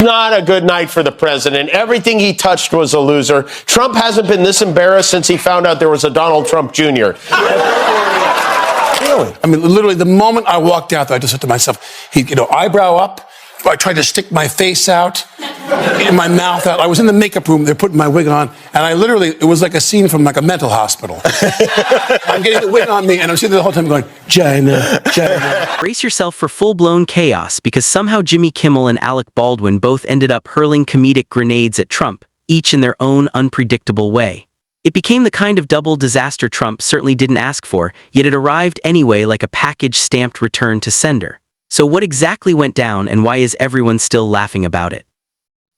not a good night for the president. Everything he touched was a loser. Trump hasn't been this embarrassed since he found out there was a Donald Trump Jr. Really? I mean, literally, the moment I walked out there, I just said to myself, eyebrow up. I tried to stick my face out, in my mouth out. I was in the makeup room. They're putting my wig on, and it was like a scene from like a mental hospital. I'm getting the wig on me, and I'm sitting there the whole time going, China, China. Brace yourself for full-blown chaos, because somehow Jimmy Kimmel and Alec Baldwin both ended up hurling comedic grenades at Trump, each in their own unpredictable way. It became the kind of double disaster Trump certainly didn't ask for, yet it arrived anyway like a package stamped return to sender. So what exactly went down, and why is everyone still laughing about it?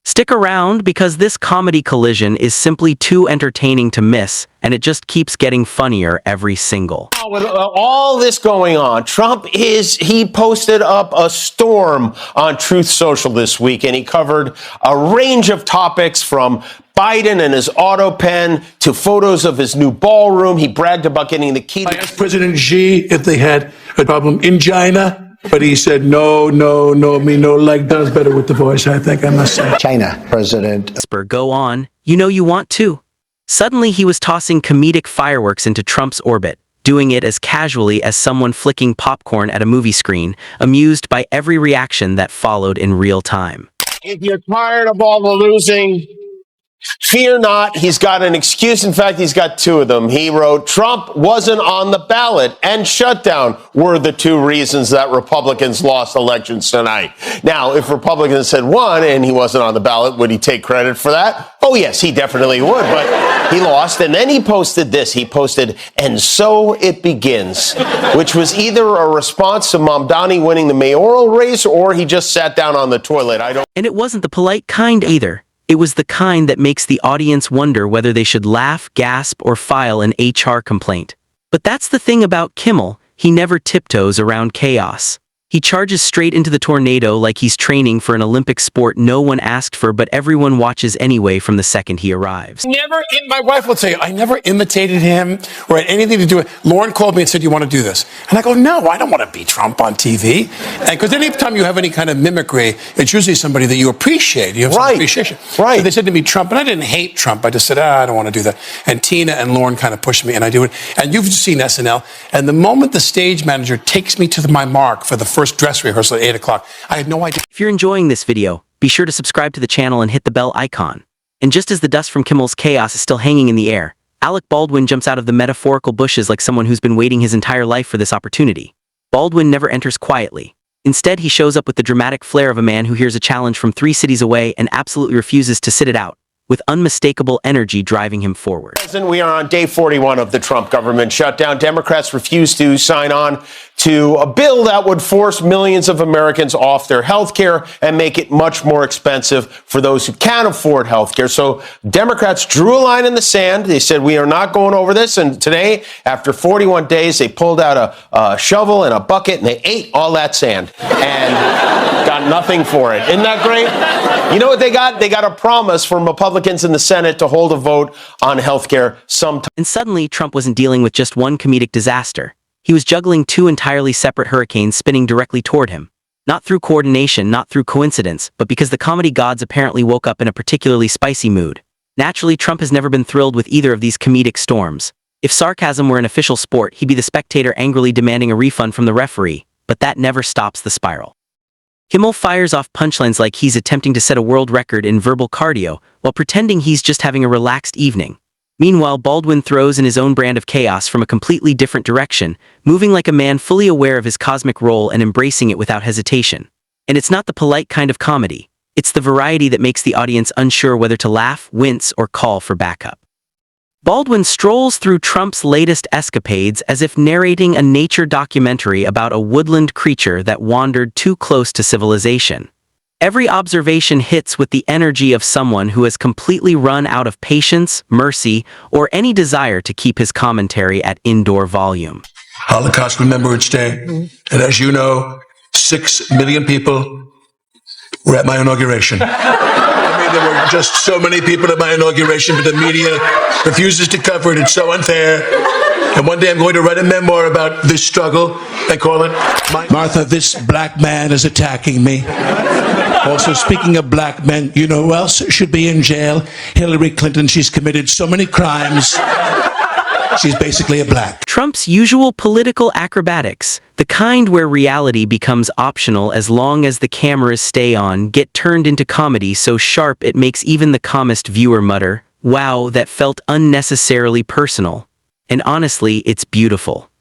Stick around, because this comedy collision is simply too entertaining to miss, and it just keeps getting funnier every single. With all this going on, he posted up a storm on Truth Social this week, and he covered a range of topics from Biden and his auto pen to photos of his new ballroom. He bragged about getting the key. I asked President Xi if they had a problem in China. But he said, no, like does better with the voice, I think I must say. China, President. Go on. You know you want to. Suddenly he was tossing comedic fireworks into Trump's orbit, doing it as casually as someone flicking popcorn at a movie screen, amused by every reaction that followed in real time. If you're tired of all the losing, fear not, he's got an excuse. In fact, he's got two of them. He wrote, Trump wasn't on the ballot and shutdown were the two reasons that Republicans lost elections tonight. Now, if Republicans had won and he wasn't on the ballot, would he take credit for that? Oh, yes, he definitely would, but he lost. And then he posted this. He posted, and so it begins, which was either a response to Mamdani winning the mayoral race, or he just sat down on the toilet. And it wasn't the polite kind either. It was the kind that makes the audience wonder whether they should laugh, gasp, or file an HR complaint. But that's the thing about Kimmel, he never tiptoes around chaos. He charges straight into the tornado like he's training for an Olympic sport no one asked for, but everyone watches anyway from the second he arrives. My wife will tell you, I never imitated him or had anything to do with it. Lauren called me and said, you want to do this? And I go, no, I don't want to be Trump on TV. And because any time you have any kind of mimicry, it's usually somebody that you appreciate. You have some appreciation. Right. So they said to me, Trump, and I didn't hate Trump. I just said, I don't want to do that. And Tina and Lauren kind of pushed me, and I do it. And you've seen SNL. And the moment the stage manager takes me to my mark for the first dress rehearsal at 8 o'clock, I had no idea. If you're enjoying this video, be sure to subscribe to the channel and hit the bell icon. And just as the dust from Kimmel's chaos is still hanging in the air, Alec Baldwin jumps out of the metaphorical bushes like someone who's been waiting his entire life for this opportunity. Baldwin never enters quietly. Instead, he shows up with the dramatic flair of a man who hears a challenge from 3 cities away and absolutely refuses to sit it out, with unmistakable energy driving him forward. We are on day 41 of the Trump government shutdown. Democrats refuse to sign on to a bill that would force millions of Americans off their health care and make it much more expensive for those who can't afford health care. So Democrats drew a line in the sand. They said, we are not going over this. And today, after 41 days, they pulled out a shovel and a bucket and they ate all that sand and got nothing for it. Isn't that great? You know what they got? They got a promise from Republicans in the Senate to hold a vote on health care sometime. And suddenly, Trump wasn't dealing with just one comedic disaster. He was juggling 2 entirely separate hurricanes spinning directly toward him. Not through coordination, not through coincidence, but because the comedy gods apparently woke up in a particularly spicy mood. Naturally, Trump has never been thrilled with either of these comedic storms. If sarcasm were an official sport, he'd be the spectator angrily demanding a refund from the referee, but that never stops the spiral. Kimmel fires off punchlines like he's attempting to set a world record in verbal cardio, while pretending he's just having a relaxed evening. Meanwhile, Baldwin throws in his own brand of chaos from a completely different direction, moving like a man fully aware of his cosmic role and embracing it without hesitation. And it's not the polite kind of comedy. It's the variety that makes the audience unsure whether to laugh, wince, or call for backup. Baldwin strolls through Trump's latest escapades as if narrating a nature documentary about a woodland creature that wandered too close to civilization. Every observation hits with the energy of someone who has completely run out of patience, mercy, or any desire to keep his commentary at indoor volume. Holocaust Remembrance Day. And as you know, 6 million people were at my inauguration. I mean, there were just so many people at my inauguration, but the media refuses to cover it. It's so unfair. And one day I'm going to write a memoir about this struggle and call it Martha, this black man is attacking me. Also, speaking of black men, you know who else should be in jail? Hillary Clinton. She's committed so many crimes. She's basically a black. Trump's usual political acrobatics, the kind where reality becomes optional as long as the cameras stay on, get turned into comedy so sharp it makes even the calmest viewer mutter, "Wow, that felt unnecessarily personal." And honestly, it's beautiful.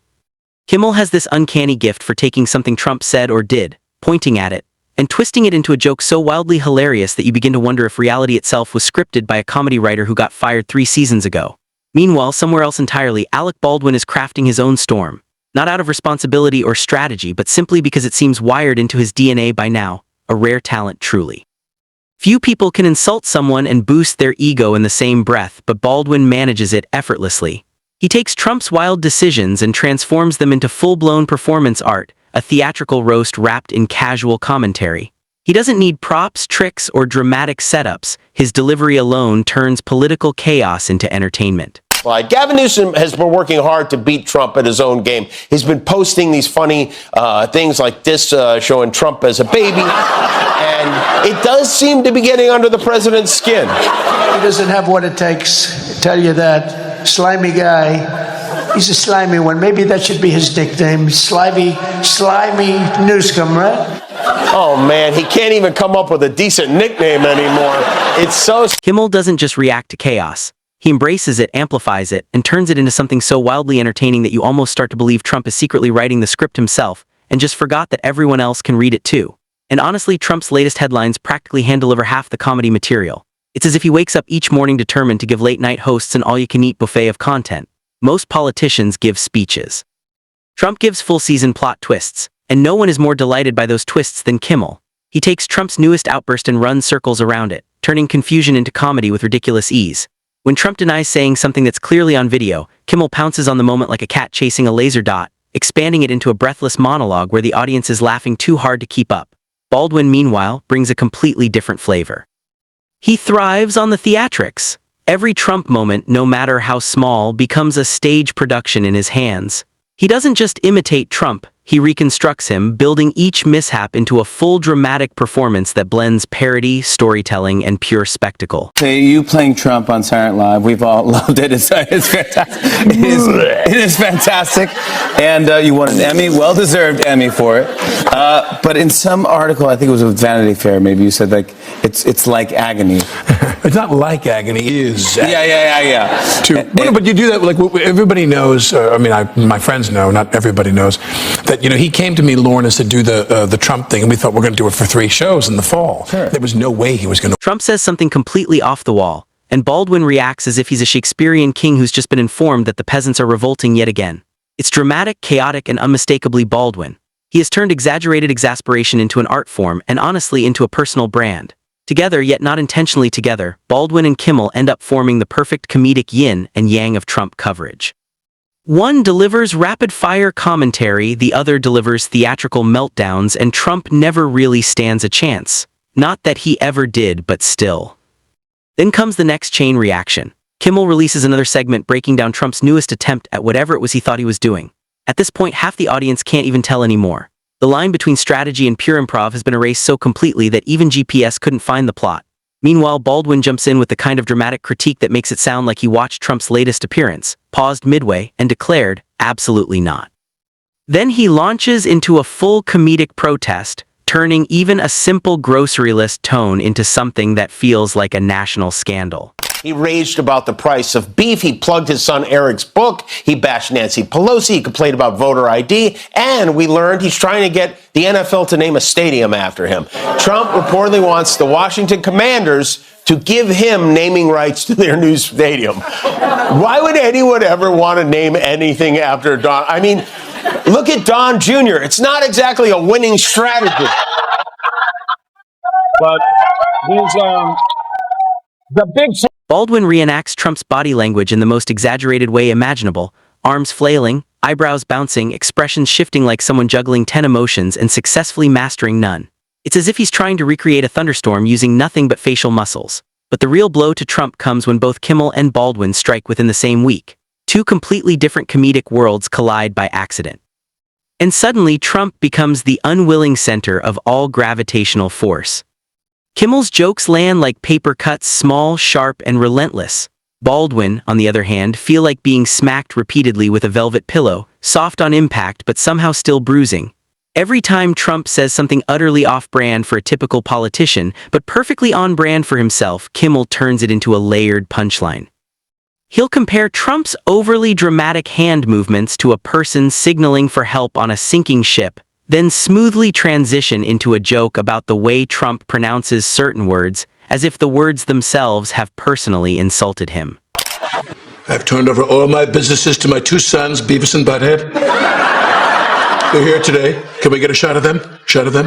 Kimmel has this uncanny gift for taking something Trump said or did, pointing at it, and twisting it into a joke so wildly hilarious that you begin to wonder if reality itself was scripted by a comedy writer who got fired 3 seasons ago. Meanwhile, somewhere else entirely, Alec Baldwin is crafting his own storm, not out of responsibility or strategy, but simply because it seems wired into his DNA by now, a rare talent truly. Few people can insult someone and boost their ego in the same breath, but Baldwin manages it effortlessly. He takes Trump's wild decisions and transforms them into full-blown performance art, a theatrical roast wrapped in casual commentary. He doesn't need props, tricks, or dramatic setups. His delivery alone turns political chaos into entertainment. Gavin Newsom has been working hard to beat Trump at his own game. He's been posting these funny things like this, showing Trump as a baby. And it does seem to be getting under the president's skin. He doesn't have what it takes, I tell you that. Slimy guy. He's a slimy one. Maybe that should be his nickname. Slimy Newscomb, right? Oh, man, he can't even come up with a decent nickname anymore. It's so... Kimmel doesn't just react to chaos. He embraces it, amplifies it, and turns it into something so wildly entertaining that you almost start to believe Trump is secretly writing the script himself, and just forgot that everyone else can read it too. And honestly, Trump's latest headlines practically hand-deliver half the comedy material. It's as if he wakes up each morning determined to give late-night hosts an all-you-can-eat buffet of content. Most politicians give speeches. Trump gives full-season plot twists, and no one is more delighted by those twists than Kimmel. He takes Trump's newest outburst and runs circles around it, turning confusion into comedy with ridiculous ease. When Trump denies saying something that's clearly on video, Kimmel pounces on the moment like a cat chasing a laser dot, expanding it into a breathless monologue where the audience is laughing too hard to keep up. Baldwin, meanwhile, brings a completely different flavor. He thrives on the theatrics. Every Trump moment, no matter how small, becomes a stage production in his hands. He doesn't just imitate Trump, he reconstructs him, building each mishap into a full dramatic performance that blends parody, storytelling, and pure spectacle. Hey, you playing Trump on Saturday Night Live, we've all loved it. It's fantastic. It is fantastic. And you won an Emmy, well-deserved Emmy for it. But in some article, I think it was with Vanity Fair, maybe you said like it's like agony. It's not like agony, it is agony. Yeah. But you do that, like everybody knows, my friends know, not everybody knows, that, he came to me, Lorne, to do the Trump thing, and we thought we're going to do it for 3 shows in the fall. Sure. There was no way he was going to. Trump says something completely off the wall, and Baldwin reacts as if he's a Shakespearean king who's just been informed that the peasants are revolting yet again. It's dramatic, chaotic, and unmistakably Baldwin. He has turned exaggerated exasperation into an art form, and honestly into a personal brand. Together, yet not intentionally together, Baldwin and Kimmel end up forming the perfect comedic yin and yang of Trump coverage. One delivers rapid-fire commentary, the other delivers theatrical meltdowns, and Trump never really stands a chance. Not that he ever did, but still. Then comes the next chain reaction. Kimmel releases another segment breaking down Trump's newest attempt at whatever it was he thought he was doing. At this point, half the audience can't even tell anymore. The line between strategy and pure improv has been erased so completely that even GPS couldn't find the plot. Meanwhile, Baldwin jumps in with the kind of dramatic critique that makes it sound like he watched Trump's latest appearance, paused midway, and declared, absolutely not. Then he launches into a full comedic protest, turning even a simple grocery list tone into something that feels like a national scandal. He raged about the price of beef. He plugged his son Eric's book. He bashed Nancy Pelosi. He complained about voter ID. And we learned he's trying to get the NFL to name a stadium after him. Trump reportedly wants the Washington Commanders to give him naming rights to their new stadium. Why would anyone ever want to name anything after Don? I mean, look at Don Jr. It's not exactly a winning strategy. But he's the big... Baldwin reenacts Trump's body language in the most exaggerated way imaginable, arms flailing, eyebrows bouncing, expressions shifting like someone juggling 10 emotions and successfully mastering none. It's as if he's trying to recreate a thunderstorm using nothing but facial muscles. But the real blow to Trump comes when both Kimmel and Baldwin strike within the same week. 2 completely different comedic worlds collide by accident. And suddenly Trump becomes the unwilling center of all gravitational force. Kimmel's jokes land like paper cuts, small, sharp, and relentless. Baldwin, on the other hand, feel like being smacked repeatedly with a velvet pillow, soft on impact but somehow still bruising. Every time Trump says something utterly off-brand for a typical politician, but perfectly on-brand for himself, Kimmel turns it into a layered punchline. He'll compare Trump's overly dramatic hand movements to a person signaling for help on a sinking ship, then smoothly transition into a joke about the way Trump pronounces certain words, as if the words themselves have personally insulted him. I've turned over all my businesses to my two sons, Beavis and Butthead. They're here today. Can we get a shot of them? Shot of them?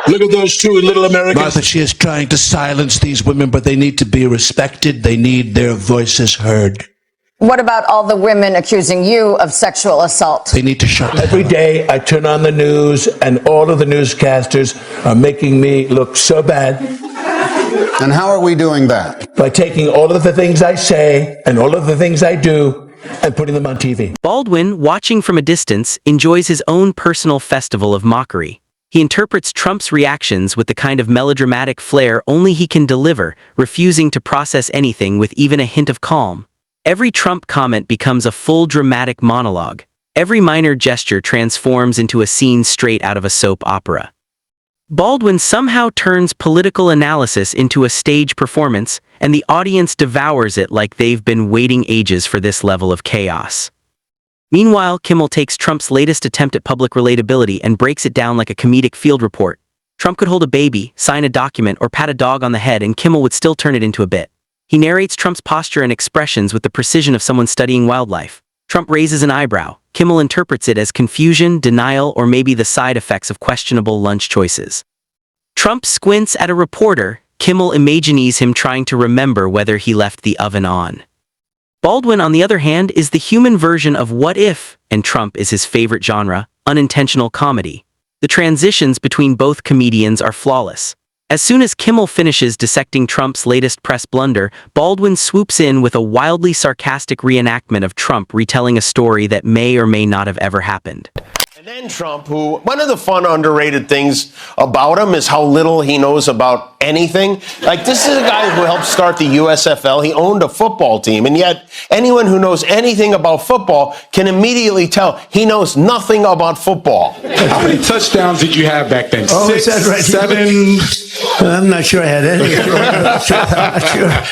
Look at those two little Americans. Martha, she is trying to silence these women, but they need to be respected. They need their voices heard. What about all the women accusing you of sexual assault? They need to shut up. Every day I turn on the news and all of the newscasters are making me look so bad. And how are we doing that? By taking all of the things I say and all of the things I do and putting them on TV. Baldwin, watching from a distance, enjoys his own personal festival of mockery. He interprets Trump's reactions with the kind of melodramatic flair only he can deliver, refusing to process anything with even a hint of calm. Every Trump comment becomes a full dramatic monologue. Every minor gesture transforms into a scene straight out of a soap opera. Baldwin somehow turns political analysis into a stage performance, and the audience devours it like they've been waiting ages for this level of chaos. Meanwhile, Kimmel takes Trump's latest attempt at public relatability and breaks it down like a comedic field report. Trump could hold a baby, sign a document, or pat a dog on the head, and Kimmel would still turn it into a bit. He narrates Trump's posture and expressions with the precision of someone studying wildlife. Trump raises an eyebrow. Kimmel interprets it as confusion, denial, or maybe the side effects of questionable lunch choices. Trump squints at a reporter. Kimmel imagines him trying to remember whether he left the oven on. Baldwin, on the other hand, is the human version of what if, and Trump is his favorite genre, unintentional comedy. The transitions between both comedians are flawless. As soon as Kimmel finishes dissecting Trump's latest press blunder, Baldwin swoops in with a wildly sarcastic reenactment of Trump retelling a story that may or may not have ever happened. And then Trump, who, one of the fun, underrated things about him is how little he knows about anything. Like, this is a guy who helped start the USFL. He owned a football team, and yet anyone who knows anything about football can immediately tell he knows nothing about football. How many touchdowns did you have back then? Oh, is 6, that right? 7? I'm not sure I had any.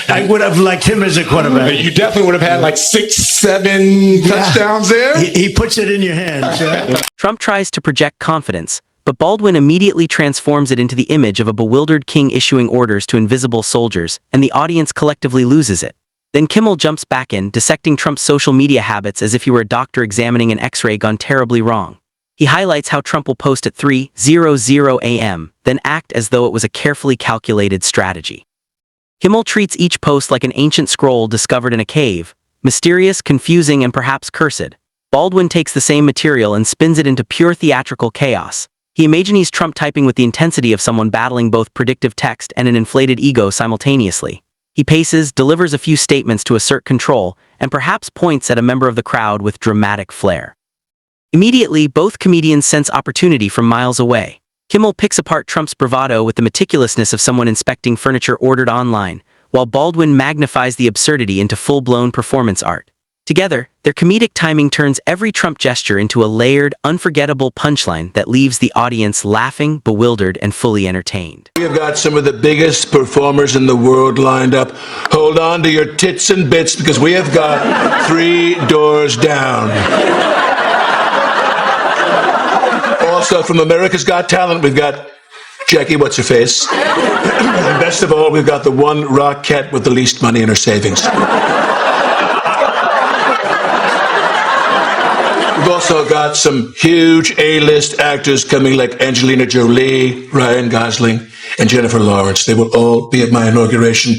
I would have liked him as a quarterback. You definitely would have had like 6, 7 touchdowns there. He puts it in your hands. Trump tries to project confidence, but Baldwin immediately transforms it into the image of a bewildered king issuing orders to invisible soldiers, and the audience collectively loses it. Then Kimmel jumps back in, dissecting Trump's social media habits as if he were a doctor examining an X-ray gone terribly wrong. He highlights how Trump will post at 3:00 a.m., then act as though it was a carefully calculated strategy. Kimmel treats each post like an ancient scroll discovered in a cave, mysterious, confusing, and perhaps cursed. Baldwin takes the same material and spins it into pure theatrical chaos. He imagines Trump typing with the intensity of someone battling both predictive text and an inflated ego simultaneously. He paces, delivers a few statements to assert control, and perhaps points at a member of the crowd with dramatic flair. Immediately, both comedians sense opportunity from miles away. Kimmel picks apart Trump's bravado with the meticulousness of someone inspecting furniture ordered online, while Baldwin magnifies the absurdity into full-blown performance art. Together, their comedic timing turns every Trump gesture into a layered, unforgettable punchline that leaves the audience laughing, bewildered, and fully entertained. We have got some of the biggest performers in the world lined up. Hold on to your tits and bits because we have got 3 doors down. Also, from America's Got Talent, we've got Jackie What's-Her-Face. And best of all, we've got the one rockette with the least money in her savings. We've also got some huge A-list actors coming like Angelina Jolie, Ryan Gosling, and Jennifer Lawrence. They will all be at my inauguration,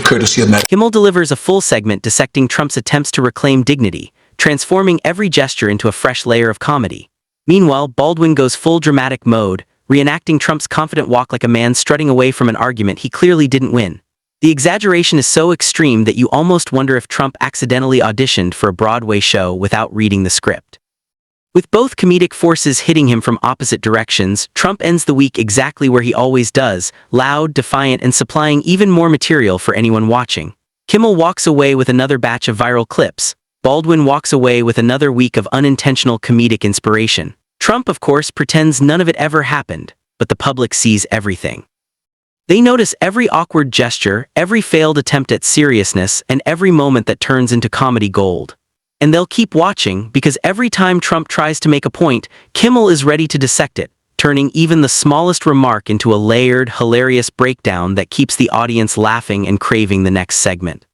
courtesy of Matt. Kimmel delivers a full segment dissecting Trump's attempts to reclaim dignity, transforming every gesture into a fresh layer of comedy. Meanwhile, Baldwin goes full dramatic mode, reenacting Trump's confident walk like a man strutting away from an argument he clearly didn't win. The exaggeration is so extreme that you almost wonder if Trump accidentally auditioned for a Broadway show without reading the script. With both comedic forces hitting him from opposite directions, Trump ends the week exactly where he always does, loud, defiant, and supplying even more material for anyone watching. Kimmel walks away with another batch of viral clips. Baldwin walks away with another week of unintentional comedic inspiration. Trump, of course, pretends none of it ever happened, but the public sees everything. They notice every awkward gesture, every failed attempt at seriousness, and every moment that turns into comedy gold. And they'll keep watching because every time Trump tries to make a point, Kimmel is ready to dissect it, turning even the smallest remark into a layered, hilarious breakdown that keeps the audience laughing and craving the next segment.